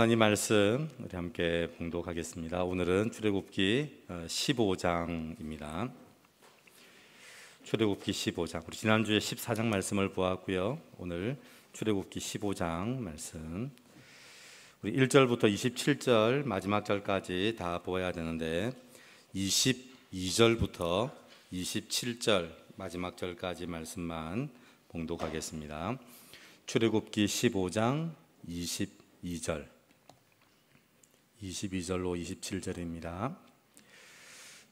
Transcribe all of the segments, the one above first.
하나님 말씀 우리 함께 봉독하겠습니다. 오늘은 출애굽기 15장입니다. 출애굽기 15장. 우리 지난주에 14장 말씀을 보았고요. 오늘 출애굽기 15장 말씀. 우리 1절부터 27절 마지막 절까지 다 보아야 되는데 22절부터 27절 마지막 절까지 말씀만 봉독하겠습니다. 출애굽기 15장 22절 22절로 27절입니다.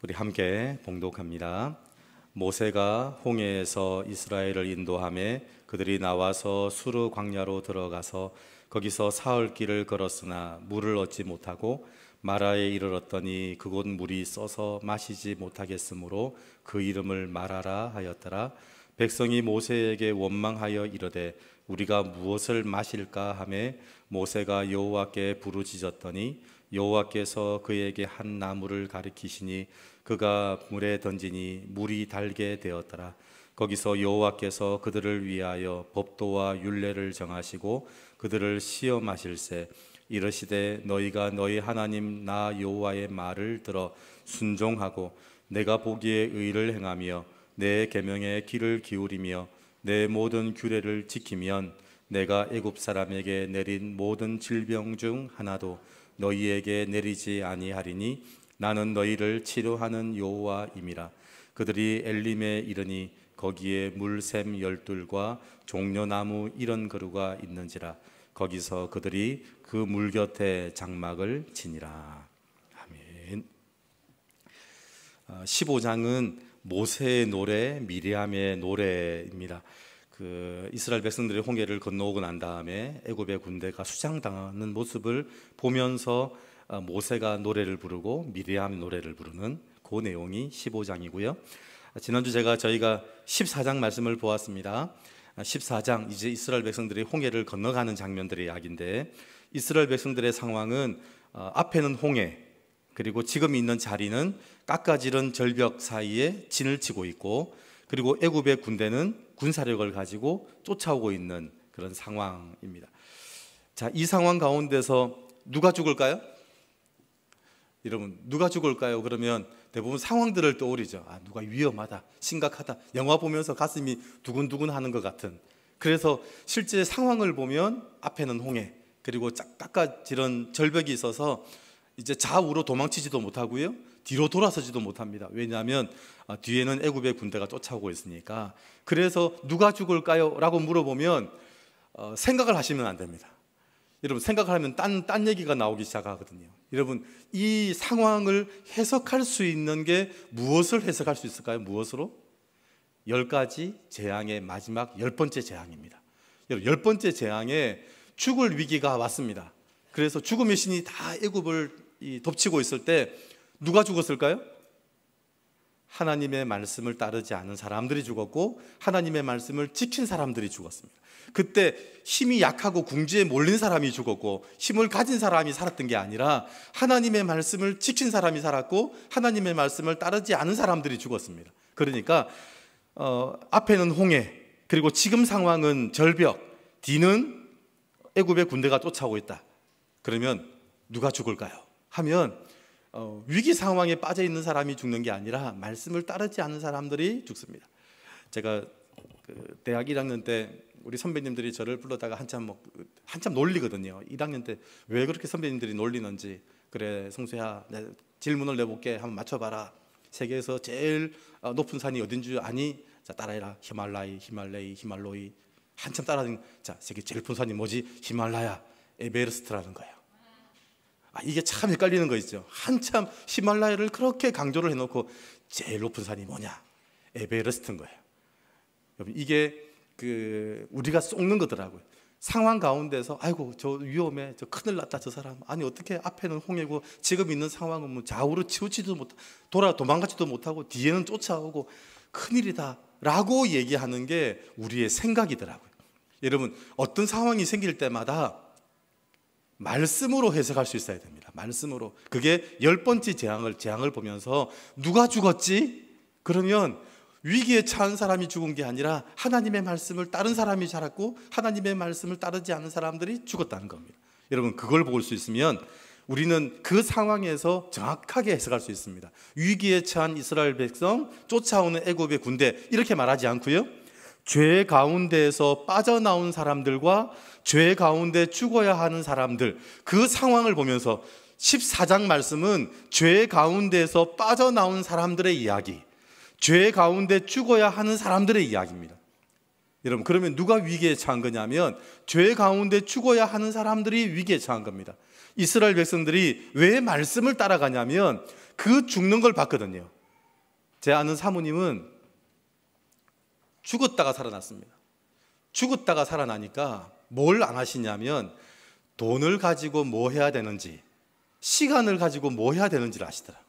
우리 함께 봉독합니다. 모세가 홍해에서 이스라엘을 인도하며 그들이 나와서 수르 광야로 들어가서 거기서 사흘 길을 걸었으나 물을 얻지 못하고 마라에 이르렀더니 그곳 물이 써서 마시지 못하겠으므로 그 이름을 마라라 하였더라. 백성이 모세에게 원망하여 이르되 우리가 무엇을 마실까 하며 모세가 여호와께 부르짖었더니 여호와께서 그에게 한 나무를 가리키시니 그가 물에 던지니 물이 달게 되었더라. 거기서 여호와께서 그들을 위하여 법도와 율례를 정하시고 그들을 시험하실세 이르시되 너희가 너희 하나님 나 여호와의 말을 들어 순종하고 내가 보기에 의를 행하며 내 계명에 귀를 기울이며 내 모든 규례를 지키면 내가 애굽 사람에게 내린 모든 질병 중 하나도 너희에게 내리지 아니하리니 나는 너희를 치료하는 여호와임이라. 그들이 엘림에 이르니 거기에 물샘 12과 종려나무 70그루가 있는지라. 거기서 그들이 그 물 곁에 장막을 치니라. 아멘. 15장은 모세의 노래, 미리암의 노래입니다. 이스라엘 백성들이 홍해를 건너오고 난 다음에 애굽의 군대가 수장당하는 모습을 보면서 모세가 노래를 부르고 미리암이 노래를 부르는 그 내용이 15장이고요. 지난주 저희가 14장 말씀을 보았습니다. 14장 이제 이스라엘 백성들이 홍해를 건너가는 장면들의 이야기인데 이스라엘 백성들의 상황은 앞에는 홍해, 그리고 지금 있는 자리는 깎아지른 절벽 사이에 진을 치고 있고, 그리고 애굽의 군대는 군사력을 가지고 쫓아오고 있는 그런 상황입니다. 자, 이 상황 가운데서 누가 죽을까요? 여러분, 누가 죽을까요? 그러면 대부분 상황들을 떠올리죠. 누가 위험하다, 심각하다, 영화 보면서 가슴이 두근두근 하는 것 같은. 그래서 실제 상황을 보면 앞에는 홍해, 그리고 깎아지른 절벽이 있어서 이제 좌우로 도망치지도 못하고요, 뒤로 돌아서지도 못합니다. 왜냐하면 뒤에는 애굽의 군대가 쫓아오고 있으니까. 그래서 누가 죽을까요? 라고 물어보면 생각을 하시면 안 됩니다. 여러분, 생각을 하면 딴 얘기가 나오기 시작하거든요. 여러분, 이 상황을 해석할 수 있는 게 무엇을 해석할 수 있을까요? 무엇으로? 10가지 재앙의 마지막 10번째 재앙입니다. 여러분, 10번째 재앙에 죽을 위기가 왔습니다. 그래서 죽음의 신이 다 애굽을 덮치고 있을 때 누가 죽었을까요? 하나님의 말씀을 따르지 않은 사람들이 죽었고 하나님의 말씀을 지킨 사람들이 죽었습니다. 그때 힘이 약하고 궁지에 몰린 사람이 죽었고 힘을 가진 사람이 살았던 게 아니라 하나님의 말씀을 지킨 사람이 살았고 하나님의 말씀을 따르지 않은 사람들이 죽었습니다. 그러니까 앞에는 홍해, 그리고 지금 상황은 절벽, 뒤는 애굽의 군대가 쫓아오고 있다. 그러면 누가 죽을까요? 하면 위기 상황에 빠져 있는 사람이 죽는 게 아니라 말씀을 따르지 않는 사람들이 죽습니다. 제가 대학 1학년 때 우리 선배님들이 저를 불러다가 한참 놀리거든요. 1학년 때 왜 그렇게 선배님들이 놀리는지. 그래, 성수야, 내가 질문을 내볼게. 한번 맞춰봐라. 세계에서 제일 높은 산이 어딘 줄 아니? 자, 따라해라. 히말로이. 한참 따라하는. 자, 세계 제일 높은 산이 뭐지? 히말라야, 에베레스트라는 거예요. 이게 참 헷갈리는 거 있죠. 한참 히말라야를 그렇게 강조를 해놓고 제일 높은 산이 뭐냐? 에베레스트인 거예요. 여러분, 이게 우리가 속는 거더라고요. 상황 가운데서 아이고 저 위험해, 저 큰일 났다, 저 사람. 아니 어떻게 앞에는 홍해고 지금 있는 상황은 뭐 좌우로 치우치지도 못, 도망가지도 못하고 뒤에는 쫓아오고 큰일이다 라고 얘기하는 게 우리의 생각이더라고요. 여러분, 어떤 상황이 생길 때마다 말씀으로 해석할 수 있어야 됩니다. 말씀으로. 그게 10번째 재앙을 보면서 누가 죽었지? 그러면 위기에 처한 사람이 죽은 게 아니라 하나님의 말씀을 따른 사람이 살았고 하나님의 말씀을 따르지 않은 사람들이 죽었다는 겁니다. 여러분 그걸 볼 수 있으면 우리는 그 상황에서 정확하게 해석할 수 있습니다. 위기에 처한 이스라엘 백성, 쫓아오는 애굽의 군대 이렇게 말하지 않고요, 죄 가운데에서 빠져나온 사람들과 죄 가운데 죽어야 하는 사람들, 그 상황을 보면서 14장 말씀은 죄 가운데에서 빠져나온 사람들의 이야기, 죄 가운데 죽어야 하는 사람들의 이야기입니다. 여러분 그러면 누가 위기에 처한 거냐면 죄 가운데 죽어야 하는 사람들이 위기에 처한 겁니다. 이스라엘 백성들이 왜 말씀을 따라가냐면 그 죽는 걸 봤거든요. 제 아는 사모님은 죽었다가 살아났습니다. 죽었다가 살아나니까 뭘 안 하시냐면 돈을 가지고 뭐 해야 되는지, 시간을 가지고 뭐 해야 되는지를 아시더라고요.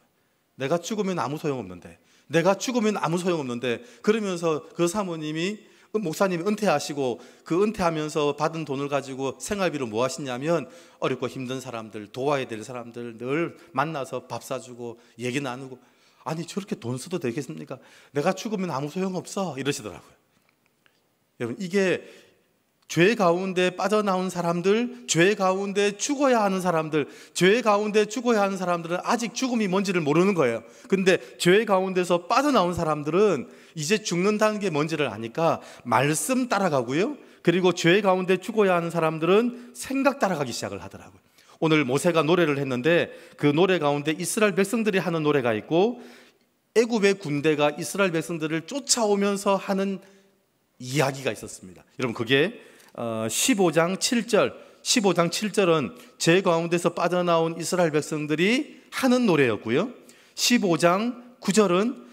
내가 죽으면 아무 소용없는데, 내가 죽으면 아무 소용없는데, 그러면서 그 사모님이, 목사님이 은퇴하시고 그 은퇴하면서 받은 돈을 가지고 생활비로 뭐 하시냐면 어렵고 힘든 사람들, 도와야 될 사람들 늘 만나서 밥 사주고 얘기 나누고, 아니 저렇게 돈 써도 되겠습니까? 내가 죽으면 아무 소용없어 이러시더라고요. 여러분 이게 죄 가운데 빠져나온 사람들, 죄 가운데 죽어야 하는 사람들, 죄 가운데 죽어야 하는 사람들은 아직 죽음이 뭔지를 모르는 거예요. 근데 죄 가운데서 빠져나온 사람들은 이제 죽는다는 게 뭔지를 아니까 말씀 따라가고요, 그리고 죄 가운데 죽어야 하는 사람들은 생각 따라가기 시작을 하더라고요. 오늘 모세가 노래를 했는데 그 노래 가운데 이스라엘 백성들이 하는 노래가 있고 애굽의 군대가 이스라엘 백성들을 쫓아오면서 하는 이야기가 있었습니다. 여러분 그게 15장 7절은 죄 가운데서 빠져나온 이스라엘 백성들이 하는 노래였고요, 15장 9절은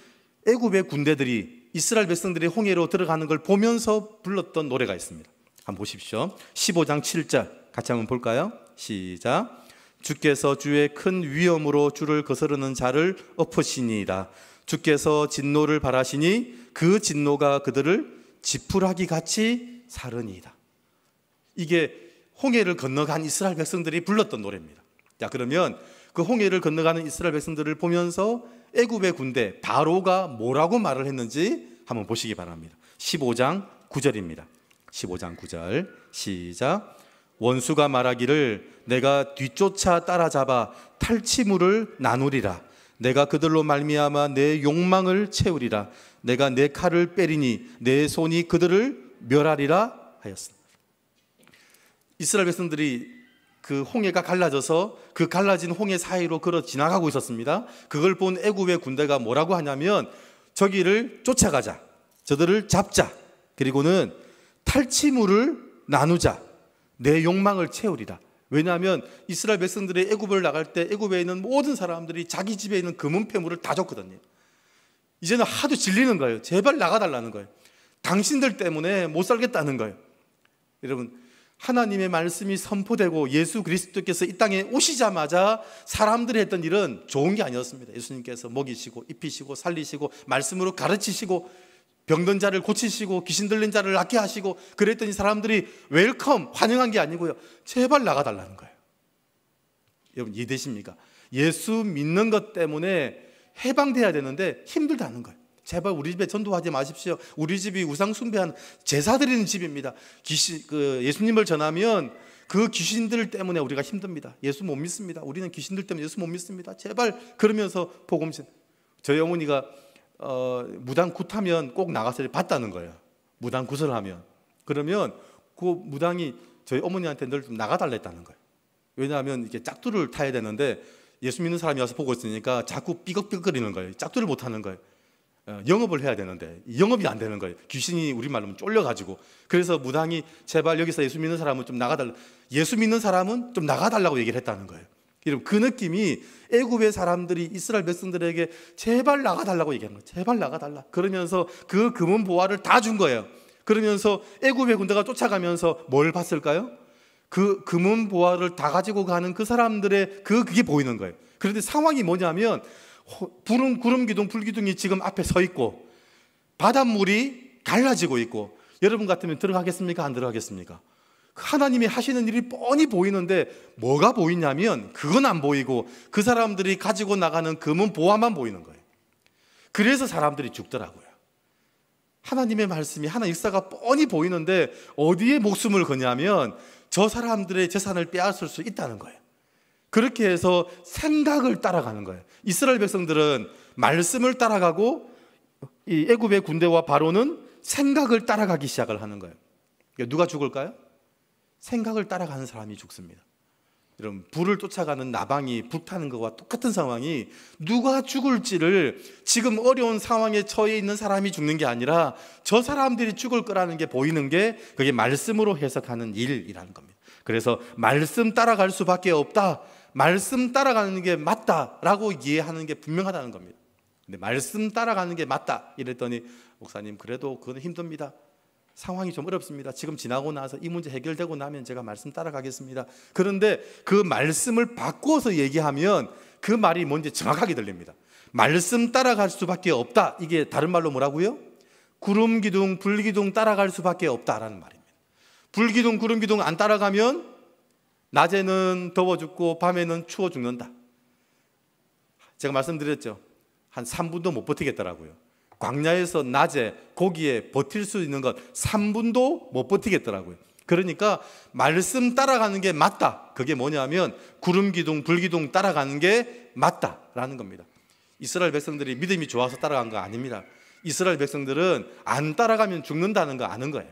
애굽의 군대들이 이스라엘 백성들이 홍해로 들어가는 걸 보면서 불렀던 노래가 있습니다. 한번 보십시오. 15장 7절 같이 한번 볼까요? 시작. 주께서 주의 큰 위엄으로 주를 거스르는 자를 엎으시니이다. 주께서 진노를 바라시니 그 진노가 그들을 지푸라기 같이 사르니이다. 이게 홍해를 건너간 이스라엘 백성들이 불렀던 노래입니다. 자, 그러면 그 홍해를 건너가는 이스라엘 백성들을 보면서 애굽의 군대 바로가 뭐라고 말을 했는지 한번 보시기 바랍니다. 15장 9절입니다. 15장 9절 시작. 원수가 말하기를 내가 뒤쫓아 따라잡아 탈취물을 나누리라. 내가 그들로 말미암아 내 욕망을 채우리라. 내가 내 칼을 빼리니 내 손이 그들을 멸하리라 하였습니다. 이스라엘 백성들이 그 홍해가 갈라져서 그 갈라진 홍해 사이로 걸어 지나가고 있었습니다. 그걸 본 애굽의 군대가 뭐라고 하냐면 저기를 쫓아가자, 저들을 잡자, 그리고는 탈취물을 나누자, 내 욕망을 채우리라. 왜냐하면 이스라엘 백성들이 애굽을 나갈 때 애굽에 있는 모든 사람들이 자기 집에 있는 금은 폐물을 다 줬거든요. 이제는 하도 질리는 거예요. 제발 나가달라는 거예요. 당신들 때문에 못 살겠다는 거예요. 여러분 하나님의 말씀이 선포되고 예수 그리스도께서 이 땅에 오시자마자 사람들이 했던 일은 좋은 게 아니었습니다. 예수님께서 먹이시고 입히시고 살리시고 말씀으로 가르치시고 병든 자를 고치시고 귀신 들린 자를 낫게 하시고 그랬더니 사람들이 웰컴, 환영한 게 아니고요, 제발 나가달라는 거예요. 여러분 이해되십니까? 예수 믿는 것 때문에 해방돼야 되는데 힘들다는 거예요. 제발 우리 집에 전도하지 마십시오. 우리 집이 우상 숭배하는 제사 드리는 집입니다. 예수님을 전하면 그 귀신들 때문에 우리가 힘듭니다. 예수 못 믿습니다. 우리는 귀신들 때문에 예수 못 믿습니다. 제발. 그러면서 복음신. 저희 어머니가 무당 굿하면 꼭 나가서 봤다는 거예요. 무당 굿을 하면. 그러면 그 무당이 저희 어머니한테 늘 좀 나가달라 했다는 거예요. 왜냐하면 이렇게 짝두를 타야 되는데 예수 믿는 사람이 와서 보고 있으니까 자꾸 삐걱삐걱거리는 거예요. 짝두를 못 하는 거예요. 영업을 해야 되는데 영업이 안 되는 거예요. 귀신이 우리말로 쫄려가지고. 그래서 무당이 제발 여기서 예수 믿는 사람은 좀 나가달라, 예수 믿는 사람은 좀 나가달라고 얘기를 했다는 거예요. 여러분 그 느낌이 애굽의 사람들이 이스라엘 백성들에게 제발 나가달라고 얘기하는 거예요. 제발 나가달라. 그러면서 그 금은 보화를 다 준 거예요. 그러면서 애굽의 군대가 쫓아가면서 뭘 봤을까요? 그 금은 보화를 다 가지고 가는 그 사람들의 그게 보이는 거예요. 그런데 상황이 뭐냐면 구름 기둥, 불 기둥이 지금 앞에 서 있고 바닷물이 갈라지고 있고, 여러분 같으면 들어가겠습니까? 안 들어가겠습니까? 하나님이 하시는 일이 뻔히 보이는데 뭐가 보이냐면 그건 안 보이고 그 사람들이 가지고 나가는 금은 보화만 보이는 거예요. 그래서 사람들이 죽더라고요. 하나님의 말씀이, 하나님 역사가 뻔히 보이는데 어디에 목숨을 거냐면 저 사람들의 재산을 빼앗을 수 있다는 거예요. 그렇게 해서 생각을 따라가는 거예요. 이스라엘 백성들은 말씀을 따라가고 이 애굽의 군대와 바로는 생각을 따라가기 시작을 하는 거예요. 누가 죽을까요? 생각을 따라가는 사람이 죽습니다. 여러분, 불을 쫓아가는 나방이 불타는 것과 똑같은 상황이 누가 죽을지를 지금 어려운 상황에 처해 있는 사람이 죽는 게 아니라 저 사람들이 죽을 거라는 게 보이는 게 그게 말씀으로 해석하는 일이라는 겁니다. 그래서 말씀 따라갈 수밖에 없다, 말씀 따라가는 게 맞다라고 이해하는 게 분명하다는 겁니다. 근데 말씀 따라가는 게 맞다 이랬더니 목사님 그래도 그건 힘듭니다. 상황이 좀 어렵습니다. 지금 지나고 나서 이 문제 해결되고 나면 제가 말씀 따라가겠습니다. 그런데 그 말씀을 바꾸어서 얘기하면 그 말이 뭔지 정확하게 들립니다. 말씀 따라갈 수밖에 없다. 이게 다른 말로 뭐라고요? 구름 기둥, 불 기둥 따라갈 수밖에 없다라는 말입니다. 불 기둥, 구름 기둥 안 따라가면 낮에는 더워 죽고 밤에는 추워 죽는다. 제가 말씀드렸죠. 한 3분도 못 버티겠더라고요. 광야에서 낮에 거기에 버틸 수 있는 것 3분도 못 버티겠더라고요. 그러니까 말씀 따라가는 게 맞다. 그게 뭐냐면 구름 기둥, 불 기둥 따라가는 게 맞다라는 겁니다. 이스라엘 백성들이 믿음이 좋아서 따라간 거 아닙니다. 이스라엘 백성들은 안 따라가면 죽는다는 거 아는 거예요.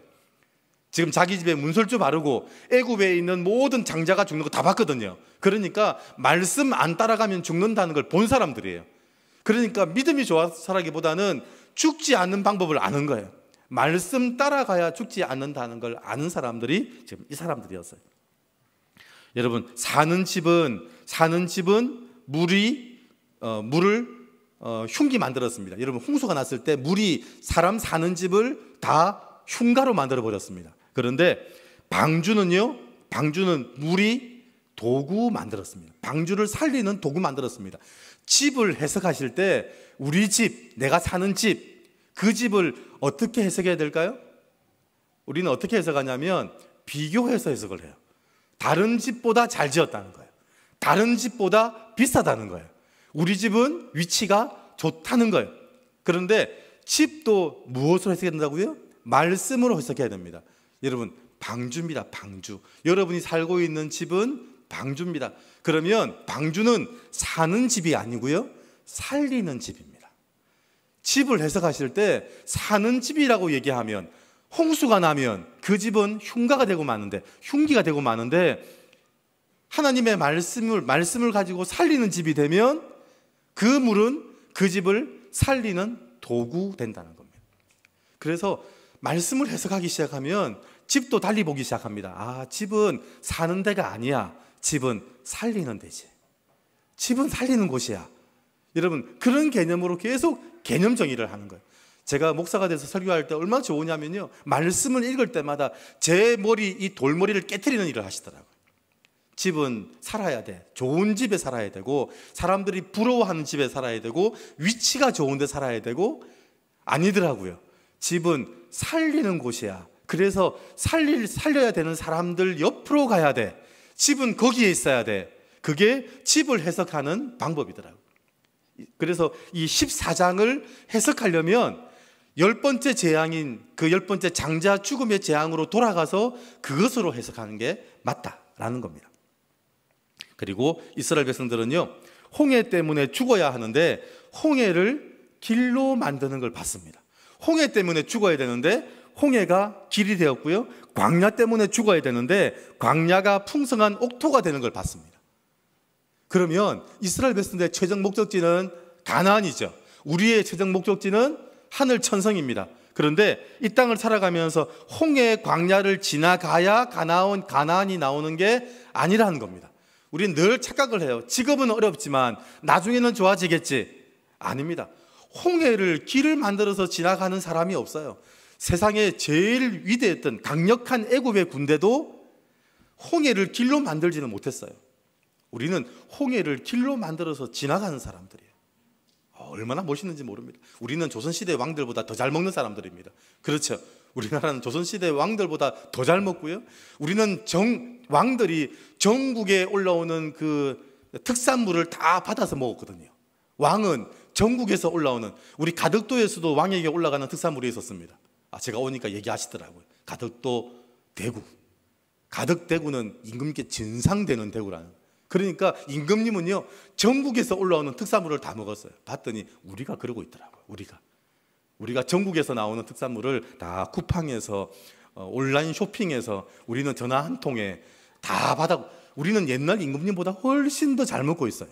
지금 자기 집에 문설주 바르고 애굽에 있는 모든 장자가 죽는 거 다 봤거든요. 그러니까 말씀 안 따라가면 죽는다는 걸 본 사람들이에요. 그러니까 믿음이 좋아서라기보다는 죽지 않는 방법을 아는 거예요. 말씀 따라가야 죽지 않는다는 걸 아는 사람들이 지금 이 사람들이었어요. 여러분, 사는 집은 물을 흉기 만들었습니다. 여러분, 홍수가 났을 때 물이 사람 사는 집을 다 흉가로 만들어 버렸습니다. 그런데 방주는요, 방주는 물이 도구 만들었습니다. 방주를 살리는 도구 만들었습니다. 집을 해석하실 때 우리 집, 내가 사는 집, 그 집을 어떻게 해석해야 될까요? 우리는 어떻게 해석하냐면 비교해서 해석을 해요. 다른 집보다 잘 지었다는 거예요. 다른 집보다 비싸다는 거예요. 우리 집은 위치가 좋다는 거예요. 그런데 집도 무엇으로 해석해야 된다고요? 말씀으로 해석해야 됩니다. 여러분, 방주입니다. 방주. 여러분이 살고 있는 집은 방주입니다. 그러면 방주는 사는 집이 아니고요, 살리는 집입니다. 집을 해석하실 때 사는 집이라고 얘기하면 홍수가 나면 그 집은 흉가가 되고 마는데, 흉기가 되고 마는데, 하나님의 말씀을 가지고 살리는 집이 되면 그 물은 그 집을 살리는 도구 된다는 겁니다. 그래서 말씀을 해석하기 시작하면 집도 달리 보기 시작합니다. 아, 집은 사는 데가 아니야. 집은 살리는 데지. 집은 살리는 곳이야. 여러분, 그런 개념으로 계속 개념 정의를 하는 거예요. 제가 목사가 돼서 설교할 때 얼마나 좋으냐면요, 말씀을 읽을 때마다 제 머리, 이 돌머리를 깨트리는 일을 하시더라고요. 집은 살아야 돼. 좋은 집에 살아야 되고, 사람들이 부러워하는 집에 살아야 되고, 위치가 좋은 데 살아야 되고, 아니더라고요. 집은 살리는 곳이야. 그래서 살려야 되는 사람들 옆으로 가야 돼. 집은 거기에 있어야 돼. 그게 집을 해석하는 방법이더라고요. 그래서 이 14장을 해석하려면 10번째 재앙인 그 10번째 장자 죽음의 재앙으로 돌아가서 그것으로 해석하는 게 맞다라는 겁니다. 그리고 이스라엘 백성들은요, 홍해 때문에 죽어야 하는데 홍해를 길로 만드는 걸 봤습니다. 홍해 때문에 죽어야 되는데 홍해가 길이 되었고요, 광야 때문에 죽어야 되는데 광야가 풍성한 옥토가 되는 걸 봤습니다. 그러면 이스라엘 백성들의 최종 목적지는 가나안이죠. 우리의 최종 목적지는 하늘 천성입니다. 그런데 이 땅을 살아가면서 홍해 광야를 지나가야 가나안이 나오는 게 아니라는 겁니다. 우리는 늘 착각을 해요. 지금은 어렵지만 나중에는 좋아지겠지. 아닙니다. 홍해를 길을 만들어서 지나가는 사람이 없어요. 세상에 제일 위대했던 강력한 애굽의 군대도 홍해를 길로 만들지는 못했어요. 우리는 홍해를 길로 만들어서 지나가는 사람들이에요. 얼마나 멋있는지 모릅니다. 우리는 조선시대 왕들보다 더 잘 먹는 사람들입니다. 그렇죠. 우리나라는 조선시대 왕들보다 더 잘 먹고요, 우리는 왕들이 전국에 올라오는 그 특산물을 다 받아서 먹었거든요. 왕은 전국에서 올라오는, 우리 가덕도에서도 왕에게 올라가는 특산물이 있었습니다. 제가 오니까 얘기하시더라고요. 가덕도 대구, 가덕 대구는 임금님께 진상되는 대구라는. 그러니까 임금님은요 전국에서 올라오는 특산물을 다 먹었어요. 봤더니 우리가 그러고 있더라고요. 우리가 전국에서 나오는 특산물을 다 쿠팡에서 온라인 쇼핑해서 우리는 전화 한 통에 다 받아. 우리는 옛날 임금님보다 훨씬 더 잘 먹고 있어요.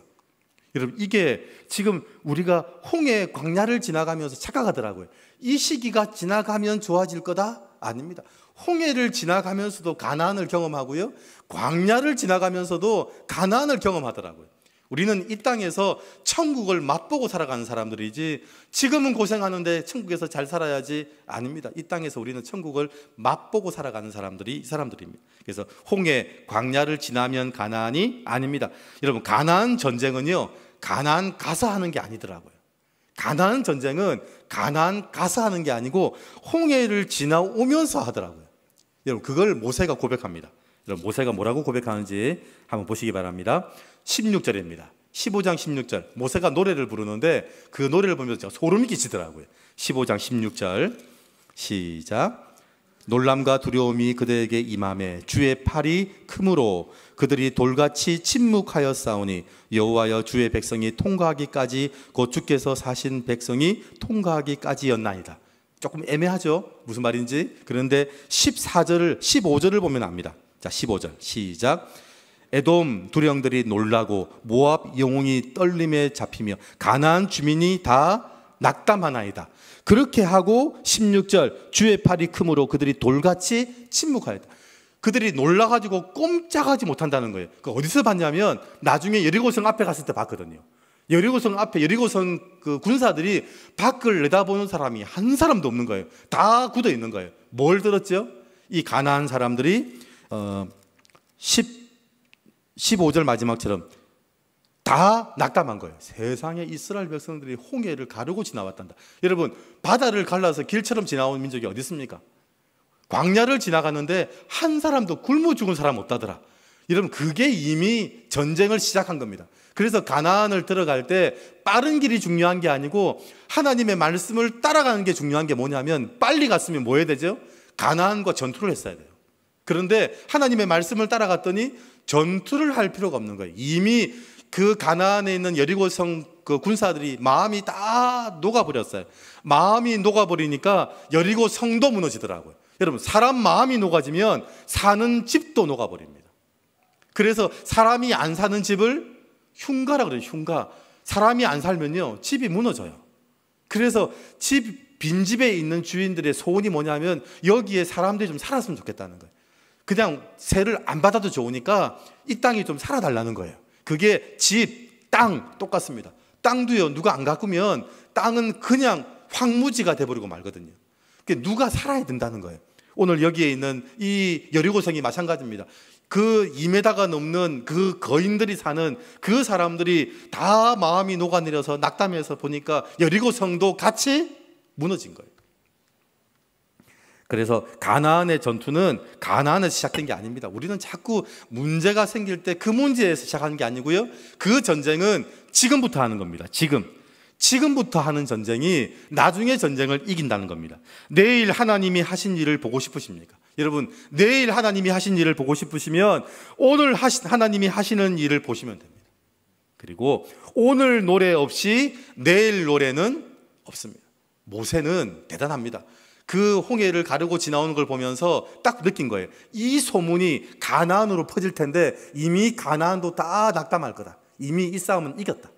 여러분, 이게 지금 우리가 홍해 광야를 지나가면서 착각하더라고요. 이 시기가 지나가면 좋아질 거다? 아닙니다. 홍해를 지나가면서도 가나안을 경험하고요, 광야를 지나가면서도 가나안을 경험하더라고요. 우리는 이 땅에서 천국을 맛보고 살아가는 사람들이지, 지금은 고생하는데 천국에서 잘 살아야지, 아닙니다. 이 땅에서 우리는 천국을 맛보고 살아가는 사람들이 이 사람들입니다. 그래서 홍해 광야를 지나면 가나안이 아닙니다. 여러분, 가나안 전쟁은요 가나안 가서 하는 게 아니더라고요. 가나안 전쟁은 가나안 가서 하는 게 아니고 홍해를 지나오면서 하더라고요. 여러분, 그걸 모세가 고백합니다. 여러분, 모세가 뭐라고 고백하는지 한번 보시기 바랍니다. 16절입니다. 15장 16절. 모세가 노래를 부르는데 그 노래를 보면서 제가 소름이 끼치더라고요. 15장 16절 시작. 놀람과 두려움이 그들에게 임하매 주의 팔이 크므로 그들이 돌같이 침묵하였사오니 여호와여 주의 백성이 통과하기까지 곧 주께서 사신 백성이 통과하기까지였나이다. 조금 애매하죠? 무슨 말인지. 그런데 15절을 보면 압니다. 자, 15절 시작. 에돔 두령들이 놀라고 모압 영웅이 떨림에 잡히며 가나안 주민이 다 낙담하나이다. 그렇게 하고 16절 주의 팔이 크므로 그들이 돌같이 침묵하였다. 그들이 놀라가지고 꼼짝하지 못한다는 거예요. 그 어디서 봤냐면 나중에 여리고성 앞에 갔을 때 봤거든요. 여리고성 앞에 여리고성 그 군사들이 밖을 내다보는 사람이 한 사람도 없는 거예요. 다 굳어 있는 거예요. 뭘 들었죠? 이 가나안 사람들이 15절 마지막처럼 다 낙담한 거예요. 세상에 이스라엘 백성들이 홍해를 가르고 지나왔단다. 여러분, 바다를 갈라서 길처럼 지나온 민족이 어디 있습니까? 광야를 지나가는데 한 사람도 굶어 죽은 사람 없다더라. 여러분, 그게 이미 전쟁을 시작한 겁니다. 그래서 가나안을 들어갈 때 빠른 길이 중요한 게 아니고 하나님의 말씀을 따라가는 게 중요한 게 뭐냐면, 빨리 갔으면 뭐 해야 되죠? 가나안과 전투를 했어야 돼요. 그런데 하나님의 말씀을 따라갔더니 전투를 할 필요가 없는 거예요. 이미 그 가나안에 있는 여리고성 그 군사들이 마음이 다 녹아버렸어요. 마음이 녹아버리니까 여리고 성도 무너지더라고요. 여러분, 사람 마음이 녹아지면 사는 집도 녹아버립니다. 그래서 사람이 안 사는 집을 흉가라 그래요. 흉가. 사람이 안 살면요 집이 무너져요. 그래서 빈집에 있는 주인들의 소원이 뭐냐면 여기에 사람들이 좀 살았으면 좋겠다는 거예요. 그냥 세를 안 받아도 좋으니까 이 땅이 좀 살아달라는 거예요. 그게 집, 땅 똑같습니다. 땅도요, 누가 안 가꾸면 땅은 그냥 황무지가 돼버리고 말거든요. 누가 살아야 된다는 거예요. 오늘 여기에 있는 이 여리고성이 마찬가지입니다. 그 2m가 넘는 그 거인들이 사는 그 사람들이 다 마음이 녹아내려서 낙담해서 보니까 여리고성도 같이 무너진 거예요. 그래서 가나안의 전투는 가나안에서 시작된 게 아닙니다. 우리는 자꾸 문제가 생길 때 그 문제에서 시작하는 게 아니고요, 그 전쟁은 지금부터 하는 겁니다. 지금부터 하는 전쟁이 나중에 전쟁을 이긴다는 겁니다. 내일 하나님이 하신 일을 보고 싶으십니까? 여러분, 내일 하나님이 하신 일을 보고 싶으시면 오늘 하나님이 하시는 일을 보시면 됩니다. 그리고 오늘 노래 없이 내일 노래는 없습니다. 모세는 대단합니다. 그 홍해를 가르고 지나오는 걸 보면서 딱 느낀 거예요. 이 소문이 가나안으로 퍼질 텐데 이미 가나안도 다 낙담할 거다. 이미 이 싸움은 이겼다.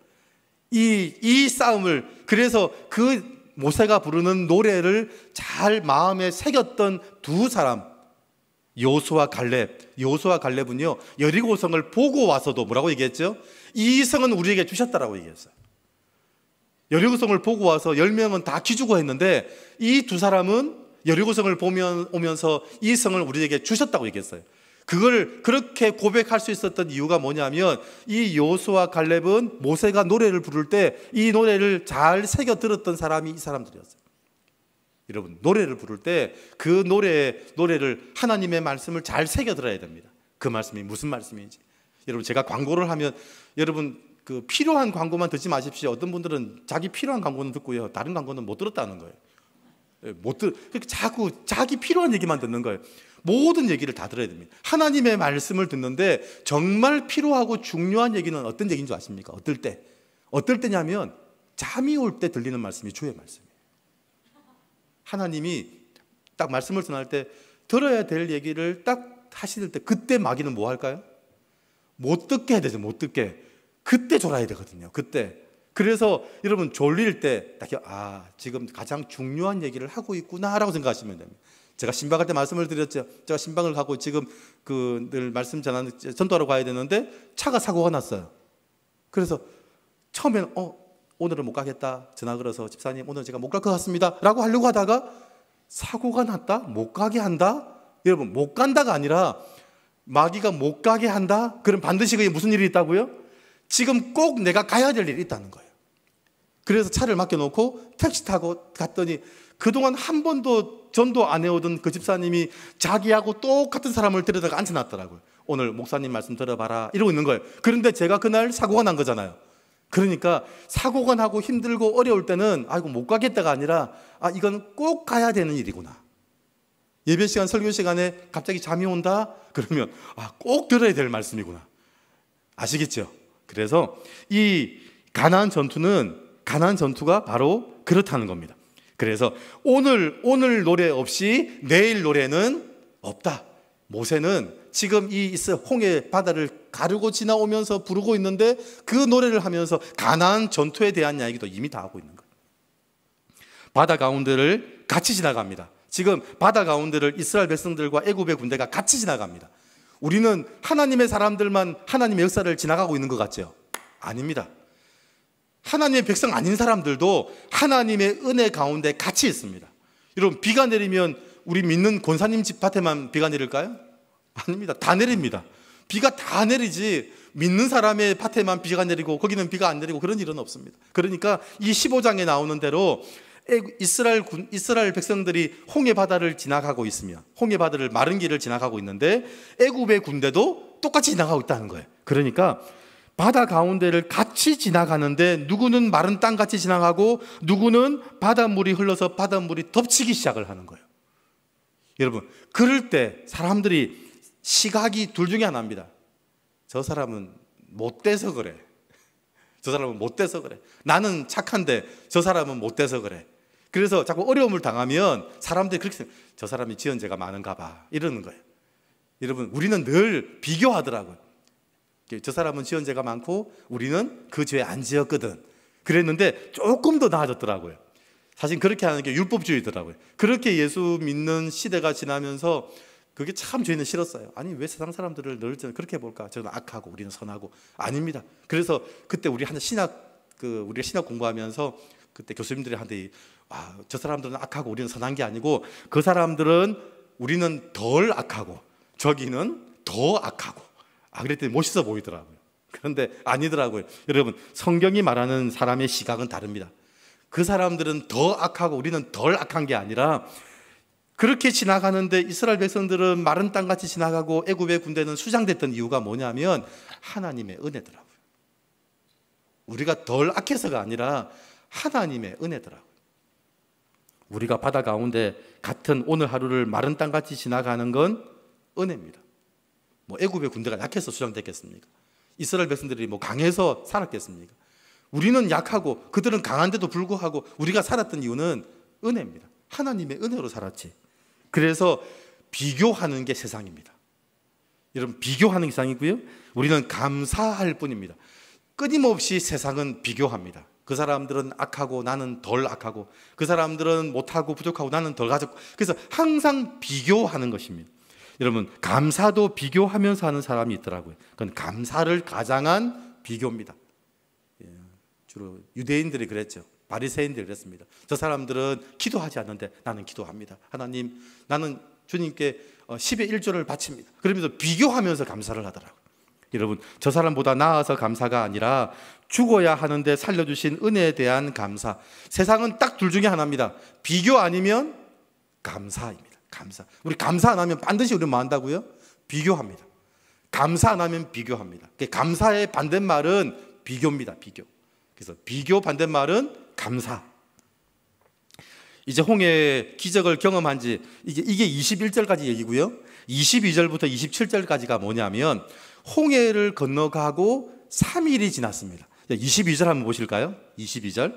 이 싸움을, 그래서 그 모세가 부르는 노래를 잘 마음에 새겼던 두 사람, 여호수아 갈렙은요 여리고성을 보고 와서도 뭐라고 얘기했죠? 이 성은 우리에게 주셨다라고 얘기했어요. 여리고성을 보고 와서 10명은 다 기죽어 했는데 이 두 사람은 여리고성을 오면서 이 성을 우리에게 주셨다고 얘기했어요. 그걸 그렇게 고백할 수 있었던 이유가 뭐냐면 이 여호수아 갈렙은 모세가 노래를 부를 때 이 노래를 잘 새겨 들었던 사람이 이 사람들이었어요. 여러분, 노래를 부를 때 그 노래를 하나님의 말씀을 잘 새겨 들어야 됩니다. 그 말씀이 무슨 말씀인지. 여러분, 제가 광고를 하면 여러분 그 필요한 광고만 듣지 마십시오. 어떤 분들은 자기 필요한 광고는 듣고요, 다른 광고는 못 들었다는 거예요. 자꾸 자기 필요한 얘기만 듣는 거예요. 모든 얘기를 다 들어야 됩니다. 하나님의 말씀을 듣는데 정말 필요하고 중요한 얘기는 어떤 얘기인 줄 아십니까? 어떨 때? 어떨 때냐면 잠이 올 때 들리는 말씀이 주의 말씀이에요. 하나님이 딱 말씀을 전할 때 들어야 될 얘기를 딱 하실 때 그때 마귀는 뭐 할까요? 못 듣게 해야 되죠. 못 듣게. 그때 졸아야 되거든요. 그때. 그래서 여러분 졸릴 때 지금 가장 중요한 얘기를 하고 있구나라고 생각하시면 됩니다. 제가 신방할 때 말씀을 드렸죠. 제가 신방을 가고 지금 늘 말씀 전도하러 가야 되는데 차가 사고가 났어요. 그래서 처음에는 오늘은 못 가겠다. 전화 걸어서 집사님 오늘 제가 못 갈 것 같습니다 라고 하려고 하다가 사고가 났다? 못 가게 한다? 여러분 못 간다가 아니라 마귀가 못 가게 한다? 그럼 반드시 그게 무슨 일이 있다고요? 지금 꼭 내가 가야 될 일이 있다는 거예요. 그래서 차를 맡겨놓고 택시 타고 갔더니 그동안 한 번도 전도 안 해오던 그 집사님이 자기하고 똑같은 사람을 데려다가 앉혀놨더라고요. 오늘 목사님 말씀 들어봐라 이러고 있는 거예요. 그런데 제가 그날 사고가 난 거잖아요. 그러니까 사고가 나고 힘들고 어려울 때는 아이고 못 가겠다가 아니라 이건 꼭 가야 되는 일이구나. 예배 시간 설교 시간에 갑자기 잠이 온다? 그러면 꼭 들어야 될 말씀이구나. 아시겠죠? 그래서 이 가나안 전투가 바로 그렇다는 겁니다. 그래서 오늘 노래 없이 내일 노래는 없다. 모세는 지금 이 홍해 바다를 가르고 지나오면서 부르고 있는데 그 노래를 하면서 가나안 전투에 대한 이야기도 이미 다 하고 있는 거예요. 바다 가운데를 같이 지나갑니다. 지금 바다 가운데를 이스라엘 백성들과 애굽의 군대가 같이 지나갑니다. 우리는 하나님의 사람들만 하나님의 역사를 지나가고 있는 것 같죠? 아닙니다. 하나님의 백성 아닌 사람들도 하나님의 은혜 가운데 같이 있습니다. 여러분 비가 내리면 우리 믿는 권사님 집 밭에만 비가 내릴까요? 아닙니다. 다 내립니다. 비가 다 내리지 믿는 사람의 밭에만 비가 내리고 거기는 비가 안 내리고 그런 일은 없습니다. 그러니까 이 15장에 나오는 대로 이스라엘 백성들이 홍해 바다를 지나가고 있으며 홍해 바다를 마른 길을 지나가고 있는데 애굽의 군대도 똑같이 지나가고 있다는 거예요. 그러니까 바다 가운데를 같이 지나가는데 누구는 마른 땅같이 지나가고 누구는 바닷물이 흘러서 바닷물이 덮치기 시작을 하는 거예요. 여러분 그럴 때 사람들이 시각이 둘 중에 하나입니다. 저 사람은 못돼서 그래. 저 사람은 못돼서 그래. 나는 착한데 저 사람은 못돼서 그래. 그래서 자꾸 어려움을 당하면 사람들이 그렇게 생각해요. 저 사람이 지은 죄가 많은가 봐 이러는 거예요. 여러분 우리는 늘 비교하더라고요. 저 사람은 지은 죄가 많고 우리는 그 죄 안 지었거든. 그랬는데 조금 더 나아졌더라고요. 사실 그렇게 하는 게 율법주의더라고요. 그렇게 예수 믿는 시대가 지나면서 그게 참 저희는 싫었어요. 아니 왜 세상 사람들을 늘 그렇게 볼까? 저는 악하고 우리는 선하고. 아닙니다. 그래서 그때 우리가 신학 공부하면서 그때 교수님들이 한테 저 사람들은 악하고 우리는 선한 게 아니고 그 사람들은 우리는 덜 악하고 저기는 더 악하고 그랬더니 멋있어 보이더라고요. 그런데 아니더라고요. 여러분 성경이 말하는 사람의 시각은 다릅니다. 그 사람들은 더 악하고 우리는 덜 악한 게 아니라 그렇게 지나가는데 이스라엘 백성들은 마른 땅같이 지나가고 애굽의 군대는 수장됐던 이유가 뭐냐면 하나님의 은혜더라고요. 우리가 덜 악해서가 아니라 하나님의 은혜더라고요. 우리가 바다 가운데 같은 오늘 하루를 마른 땅같이 지나가는 건 은혜입니다. 애굽의 군대가 약해서 수장됐겠습니까? 이스라엘 백성들이 강해서 살았겠습니까? 우리는 약하고 그들은 강한데도 불구하고 우리가 살았던 이유는 은혜입니다. 하나님의 은혜로 살았지. 그래서 비교하는 게 세상입니다. 여러분 비교하는 게 세상이고요. 우리는 감사할 뿐입니다. 끊임없이 세상은 비교합니다. 그 사람들은 악하고 나는 덜 악하고 그 사람들은 못하고 부족하고 나는 덜 가졌고 그래서 항상 비교하는 것입니다. 여러분 감사도 비교하면서 하는 사람이 있더라고요. 그건 감사를 가장한 비교입니다. 주로 유대인들이 그랬죠. 바리새인들이 그랬습니다. 저 사람들은 기도하지 않는데 나는 기도합니다. 하나님 나는 주님께 10의 1조를 바칩니다. 그러면서 비교하면서 감사를 하더라고요. 여러분 저 사람보다 나아서 감사가 아니라 죽어야 하는데 살려주신 은혜에 대한 감사. 세상은 딱 둘 중에 하나입니다. 비교 아니면 감사입니다. 감사. 우리 감사 안 하면 반드시 우리는 뭐 한다고요? 비교합니다. 감사 안 하면 비교합니다. 감사의 반대말은 비교입니다. 비교. 그래서 비교 반대말은 감사. 이제 홍해 기적을 경험한 지 이게 21절까지 얘기고요. 22절부터 27절까지가 뭐냐면 홍해를 건너가고 3일이 지났습니다. 22절 한번 보실까요? 22절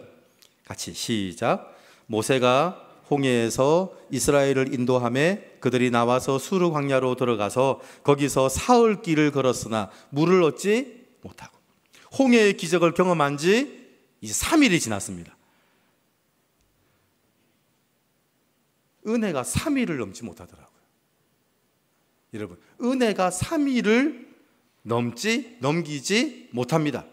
같이 시작. 모세가 홍해에서 이스라엘을 인도하매 그들이 나와서 수르 광야로 들어가서 거기서 사흘 길을 걸었으나 물을 얻지 못하고. 홍해의 기적을 경험한 지 이제 3일이 지났습니다. 은혜가 3일을 넘지 못하더라고요. 여러분, 은혜가 3일을 넘기지 못합니다.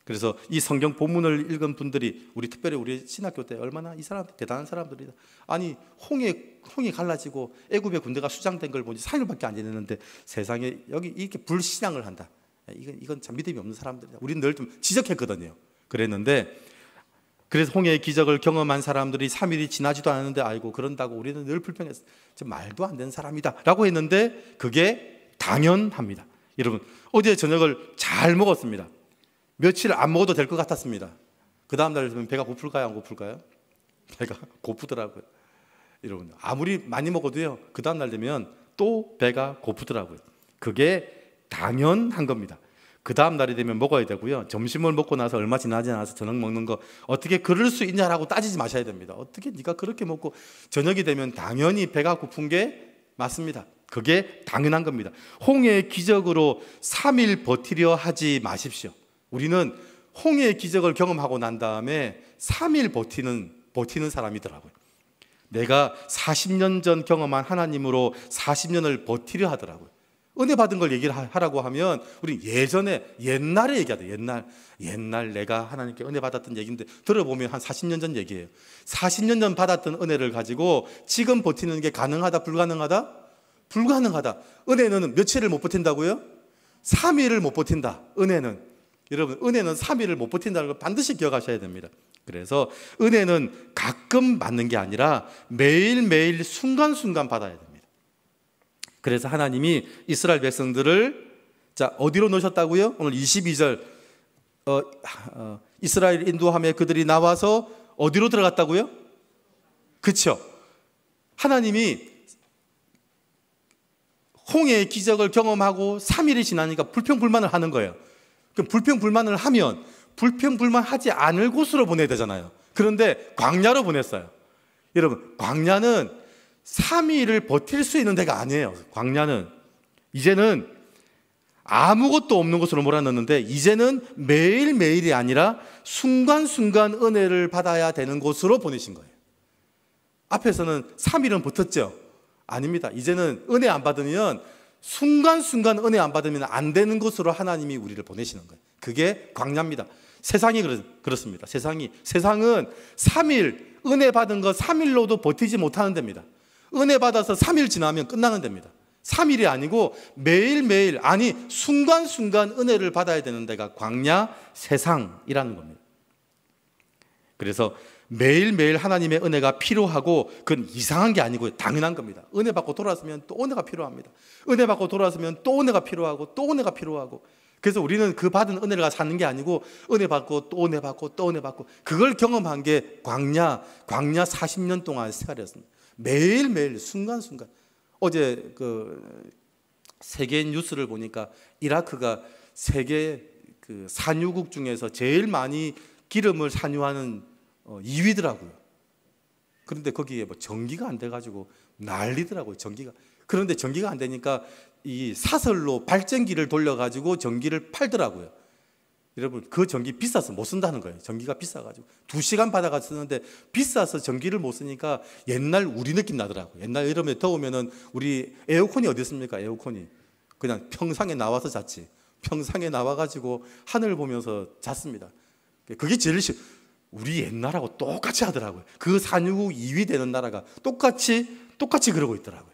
그래서 이 성경 본문을 읽은 분들이 특별히 우리 신학교 때 얼마나 이 사람 대단한 사람들이다. 아니 홍해 갈라지고 애굽의 군대가 수장된 걸 보니 3일밖에 안 지냈는데 세상에 여기 이렇게 불신앙을 한다. 이건 참 믿음이 없는 사람들이다. 우리는 늘 좀 지적했거든요. 그래서 홍해의 기적을 경험한 사람들이 3일이 지나지도 않았는데 아이고 그런다고 우리는 늘 불평했어요. 말도 안 되는 사람이다 라고 했는데 그게 당연합니다. 여러분, 어제 저녁을 잘 먹었습니다. 며칠 안 먹어도 될 것 같았습니다. 그 다음날 되면 배가 고플까요? 안 고플까요? 배가 고프더라고요. 여러분, 아무리 많이 먹어도요, 그 다음날 되면 또 배가 고프더라고요. 그게 당연한 겁니다. 그 다음날이 되면 먹어야 되고요. 점심을 먹고 나서 얼마 지나지 않아서 저녁 먹는 거 어떻게 그럴 수 있냐라고 따지지 마셔야 됩니다. 어떻게 네가 그렇게 먹고 저녁이 되면 당연히 배가 고픈 게 맞습니다. 그게 당연한 겁니다. 홍해의 기적으로 3일 버티려 하지 마십시오. 우리는 홍해의 기적을 경험하고 난 다음에 3일 버티는 사람이더라고요. 내가 40년 전 경험한 하나님으로 40년을 버티려 하더라고요. 은혜 받은 걸 얘기를 하라고 하면 우리 옛날에 얘기하다. 옛날 내가 하나님께 은혜 받았던 얘기인데 들어보면 한 40년 전 얘기예요. 40년 전 받았던 은혜를 가지고 지금 버티는 게 가능하다, 불가능하다? 불가능하다. 은혜는 며칠을 못 버틴다고요? 3일을 못 버틴다. 여러분, 은혜는 3일을 못 버틴다는 걸 반드시 기억하셔야 됩니다. 그래서 은혜는 가끔 받는 게 아니라 매일매일 순간순간 받아야 됩니다. 그래서 하나님이 이스라엘 백성들을 어디로 넣으셨다고요? 오늘 22절 이스라엘 인도하며 그들이 나와서 어디로 들어갔다고요? 그렇죠. 하나님이 홍해의 기적을 경험하고 3일이 지나니까 불평불만을 하는 거예요. 그럼 불평불만을 하면 불평불만하지 않을 곳으로 보내야 되잖아요. 그런데 광야로 보냈어요. 여러분, 광야는 3일을 버틸 수 있는 데가 아니에요. 광야는 이제는 아무것도 없는 곳으로 몰아넣는데 이제는 매일매일이 아니라 순간순간 은혜를 받아야 되는 곳으로 보내신 거예요. 앞에서는 3일은 버텼죠? 아닙니다. 이제는 은혜 안 받으면 순간순간 은혜 안 받으면 안 되는 곳으로 하나님이 우리를 보내시는 거예요. 그게 광야입니다. 세상이 그렇습니다. 세상은 3일, 은혜 받은 거 3일로도 버티지 못하는 데입니다. 은혜 받아서 3일 지나면 끝나는 데입니다. 3일이 아니고 매일매일, 아니 순간순간 은혜를 받아야 되는 데가 광야, 세상이라는 겁니다. 그래서 매일매일 하나님의 은혜가 필요하고 그건 이상한 게 아니고 당연한 겁니다. 은혜 받고 돌아서면 또 은혜가 필요합니다. 은혜 받고 돌아서면 또 은혜가 필요하고 또 은혜가 필요하고, 그래서 우리는 그 받은 은혜를 사는 게 아니고 은혜 받고 또 은혜 받고 또 은혜 받고, 그걸 경험한 게 광야 40년 동안의 생활이었습니다. 매일매일 순간순간. 어제 세계 뉴스를 보니까 이라크가 세계 산유국 중에서 제일 많이 기름을 산유하는 2위더라고요. 그런데 거기에 전기가 안 돼가지고 난리더라고요. 그런데 전기가 안 되니까 이 사설로 발전기를 돌려가지고 전기를 팔더라고요. 여러분, 그 전기 비싸서 못 쓴다는 거예요. 전기가 비싸가지고 2시간 받아가 쓰는데 비싸서 전기를 못 쓰니까 옛날 우리 느낌 나더라고요. 옛날 여름에 더우면은 우리 에어컨이 어디 있습니까? 에어컨이 그냥 평상에 나와서 잤지. 평상에 나와가지고 하늘 보면서 잤습니다. 그게 제일 우리 옛날하고 똑같이 하더라고요. 그 산유국 2위 되는 나라가 똑같이 그러고 있더라고요.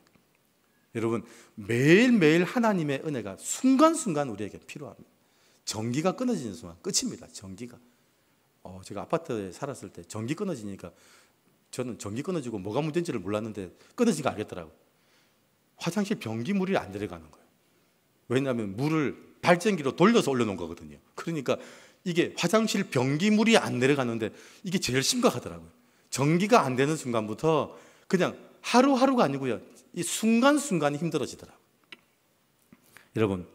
여러분, 매일매일 하나님의 은혜가 순간순간 우리에게 필요합니다. 전기가 끊어지는 순간 끝입니다. 전기가. 제가 아파트에 살았을 때 전기 끊어지니까 저는 전기 끊어지고 뭐가 문제인지를 몰랐는데 끊어지니까 알겠더라고요. 화장실 변기물이 안 내려가는 거예요. 왜냐하면 물을 발전기로 돌려서 올려놓은 거거든요. 그러니까 이게 화장실 변기물이 안 내려가는데 이게 제일 심각하더라고요. 전기가 안 되는 순간부터 그냥 하루하루가 아니고요, 이 순간순간이 힘들어지더라고요. 여러분,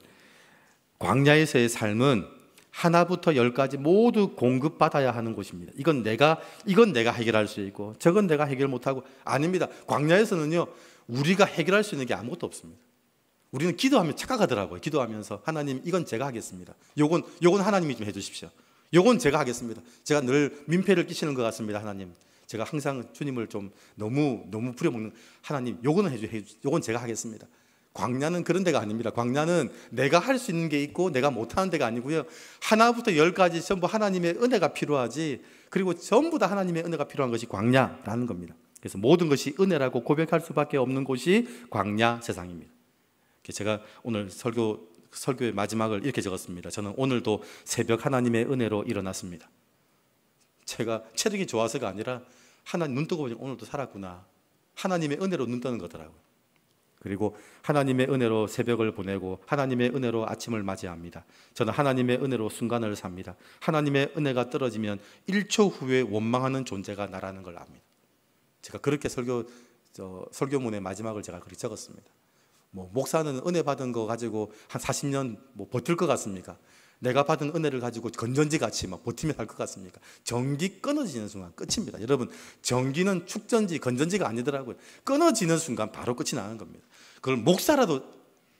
광야에서의 삶은 하나부터 열까지 모두 공급받아야 하는 곳입니다. 이건 내가 해결할 수 있고 저건 내가 해결 못하고, 아닙니다. 광야에서는요, 우리가 해결할 수 있는 게 아무것도 없습니다. 우리는 기도하면 착각하더라고요. 기도하면서 하나님, 이건 제가 하겠습니다. 요건 하나님이 좀 해주십시오. 요건 제가 하겠습니다. 제가 늘 민폐를 끼치는 것 같습니다. 하나님, 제가 항상 주님을 좀 너무 부려먹는, 하나님 요거는 요건 제가 하겠습니다. 광야는 그런 데가 아닙니다. 광야는 내가 할 수 있는 게 있고 내가 못하는 데가 아니고요, 하나부터 열까지 전부 하나님의 은혜가 필요하지, 그리고 전부 다 하나님의 은혜가 필요한 것이 광야라는 겁니다. 그래서 모든 것이 은혜라고 고백할 수밖에 없는 곳이 광야 세상입니다. 제가 오늘 설교의 마지막을 이렇게 적었습니다. 저는 오늘도 새벽 하나님의 은혜로 일어났습니다. 제가 체력이 좋아서가 아니라 하나님 눈 뜨고 보니 오늘도 살았구나, 하나님의 은혜로 눈 뜨는 거더라고요. 그리고 하나님의 은혜로 새벽을 보내고 하나님의 은혜로 아침을 맞이합니다. 저는 하나님의 은혜로 순간을 삽니다. 하나님의 은혜가 떨어지면 1초 후에 원망하는 존재가 나라는 걸 압니다. 제가 그렇게 설교문의 마지막을 제가 그렇게 적었습니다. 목사는 은혜 받은 거 가지고 한 40년 버틸 것 같습니까? 내가 받은 은혜를 가지고 건전지 같이 버티며 살 것 같습니까? 전기 끊어지는 순간 끝입니다. 여러분, 전기는 축전지, 건전지가 아니더라고요. 끊어지는 순간 바로 끝이 나는 겁니다. 그걸 목사라도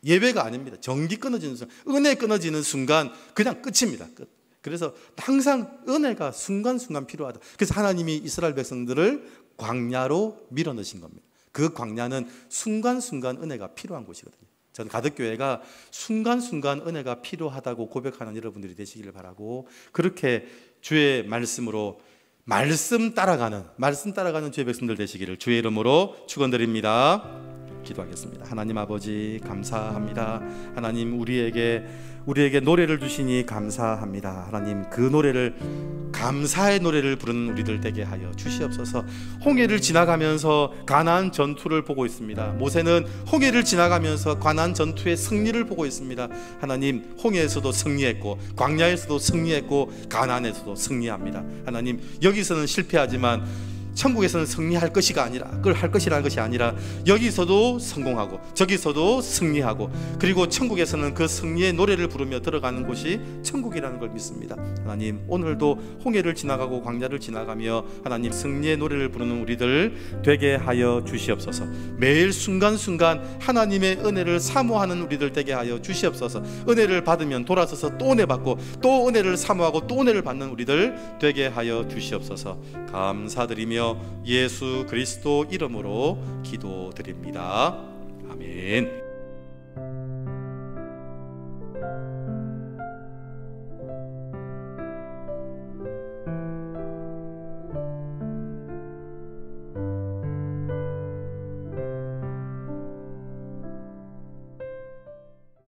예외가 아닙니다. 전기 끊어지는 순간, 은혜 끊어지는 순간 그냥 끝입니다. 끝. 그래서 항상 은혜가 순간순간 필요하다. 그래서 하나님이 이스라엘 백성들을 광야로 밀어넣으신 겁니다. 그 광야는 순간순간 은혜가 필요한 곳이거든요. 저는 가덕교회가 순간순간 은혜가 필요하다고 고백하는 여러분들이 되시기를 바라고, 그렇게 주의 말씀으로 말씀 따라가는 주의 백성들 되시기를 주의 이름으로 축원드립니다. 기도하겠습니다. 하나님 아버지, 감사합니다. 하나님, 우리에게 노래를 주시니 감사합니다. 하나님, 그 노래를, 감사의 노래를 부르는 우리들 되게 하여 주시옵소서. 홍해를 지나가면서 가나안 전투를 보고 있습니다. 모세는 홍해를 지나가면서 가나안 전투의 승리를 보고 있습니다. 하나님, 홍해에서도 승리했고 광야에서도 승리했고 가나안에서도 승리합니다. 하나님, 여기서는 실패하지만 천국에서는 승리할 것이가 아니라, 그걸 할 것이라는 것이 아니라 여기서도 성공하고 저기서도 승리하고, 그리고 천국에서는 그 승리의 노래를 부르며 들어가는 곳이 천국이라는 걸 믿습니다. 하나님, 오늘도 홍해를 지나가고 광야를 지나가며 하나님 승리의 노래를 부르는 우리들 되게 하여 주시옵소서. 매일 순간순간 하나님의 은혜를 사모하는 우리들 되게 하여 주시옵소서. 은혜를 받으면 돌아서서 또 은혜 받고 또 은혜를 사모하고 또 은혜를 받는 우리들 되게 하여 주시옵소서. 감사드리며 예수 그리스도 이름으로 기도드립니다. 아멘.